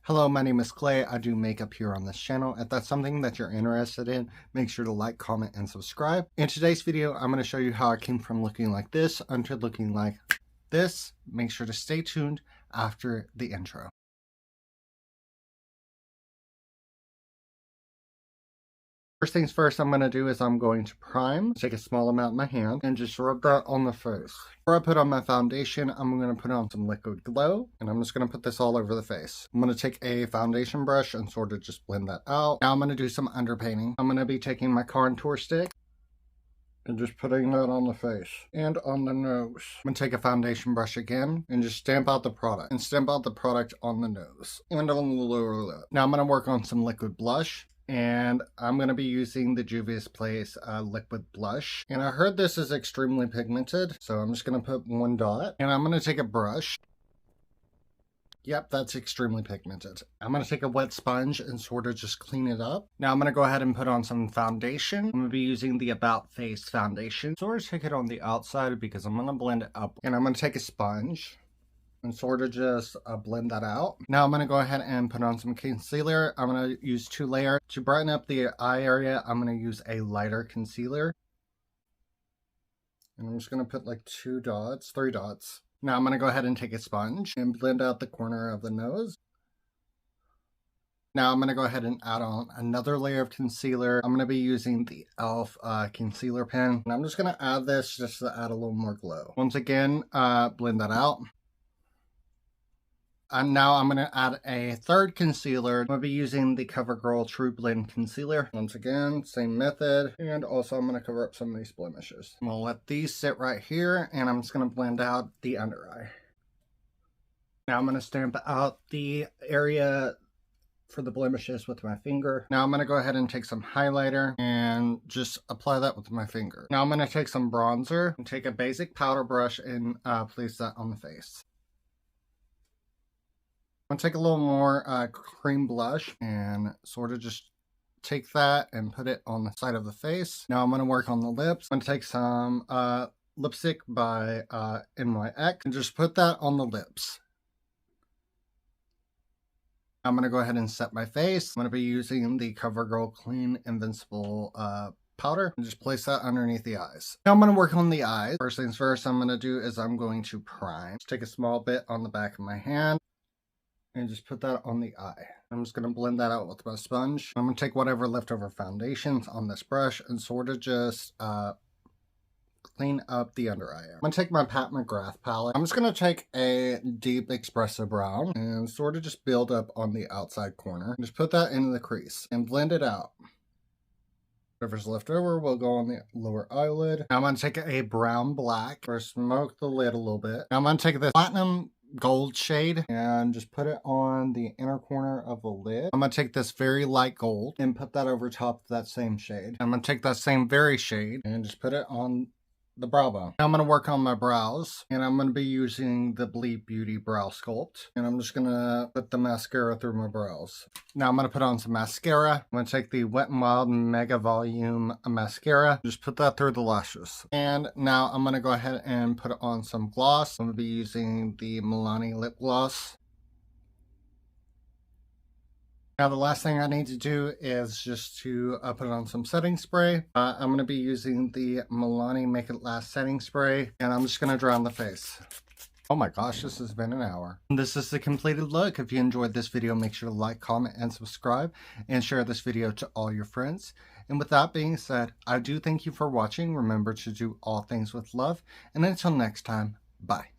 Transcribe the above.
Hello, my name is Clay. I do makeup here on this channel. If that's something that you're interested in, make sure to like, comment, and subscribe. In today's video, I'm going to show you how I came from looking like this until looking like this. Make sure to stay tuned after the intro. First things first I'm going to do is I'm going to prime, take a small amount in my hand, and just rub that on the face. Before I put on my foundation, I'm going to put on some liquid glow, and I'm just going to put this all over the face. I'm going to take a foundation brush and sort of just blend that out. Now I'm going to do some underpainting. I'm going to be taking my contour stick and just putting that on the face and on the nose. I'm going to take a foundation brush again and just stamp out the product. And stamp out the product on the nose and on the lower lip. Now I'm going to work on some liquid blush. And I'm going to be using the Juvia's Place liquid blush. And I heard this is extremely pigmented, so I'm just going to put one dot. And I'm going to take a brush. Yep, that's extremely pigmented. I'm going to take a wet sponge and sort of just clean it up. Now I'm going to go ahead and put on some foundation. I'm going to be using the About Face foundation. Sort of take it on the outside because I'm going to blend it up. And I'm going to take a sponge and sort of just blend that out. Now I'm going to go ahead and put on some concealer. I'm going to use 2 layers. To brighten up the eye area, I'm going to use a lighter concealer. And I'm just going to put like 3 dots. Now I'm going to go ahead and take a sponge and blend out the corner of the nose. Now I'm going to go ahead and add on another layer of concealer. I'm going to be using the e.l.f. Concealer pen. And I'm just going to add this just to add a little more glow. Once again, blend that out. And now I'm going to add a third concealer. I'm going to be using the CoverGirl True Blend Concealer. Once again, same method. And also I'm going to cover up some of these blemishes. I'm going to let these sit right here. And I'm just going to blend out the under eye. Now I'm going to stamp out the area for the blemishes with my finger. Now I'm going to go ahead and take some highlighter and just apply that with my finger. Now I'm going to take some bronzer and take a basic powder brush and place that on the face. I'm going to take a little more cream blush and sort of just take that and put it on the side of the face. Now I'm going to work on the lips. I'm going to take some lipstick by NYX and just put that on the lips. I'm going to go ahead and set my face. I'm going to be using the CoverGirl Clean Invincible powder and just place that underneath the eyes. Now I'm going to work on the eyes. First things first I'm going to do is I'm going to prime. Just take a small bit on the back of my hand and just put that on the eye. I'm just going to blend that out with my sponge. I'm going to take whatever leftover foundations on this brush and sort of just clean up the under eye. I'm going to take my Pat McGrath palette. I'm just going to take a deep espresso brown and sort of just build up on the outside corner. Just put that into the crease and blend it out. Whatever's left over will go on the lower eyelid. Now I'm going to take a brown black or smoke the lid a little bit. Now I'm going to take this platinum gold shade and just put it on the inner corner of the lid. I'm going to take this very light gold and put that over top of that same shade. I'm going to take that same very shade and just put it on the brow bone. Now I'm going to work on my brows and I'm going to be using the Bleep Beauty Brow Sculpt and I'm just going to put the mascara through my brows. Now I'm going to put on some mascara. I'm going to take the Wet n Wild Mega Volume Mascara, just put that through the lashes. And now I'm going to go ahead and put on some gloss. I'm going to be using the Milani Lip Gloss. Now the last thing I need to do is just to put on some setting spray. I'm going to be using the Milani Make It Last setting spray and I'm just going to dry on the face. Oh my gosh, this has been an hour. This is the completed look. If you enjoyed this video, make sure to like, comment, and subscribe and share this video to all your friends. And with that being said, I do thank you for watching. Remember to do all things with love. And until next time, bye.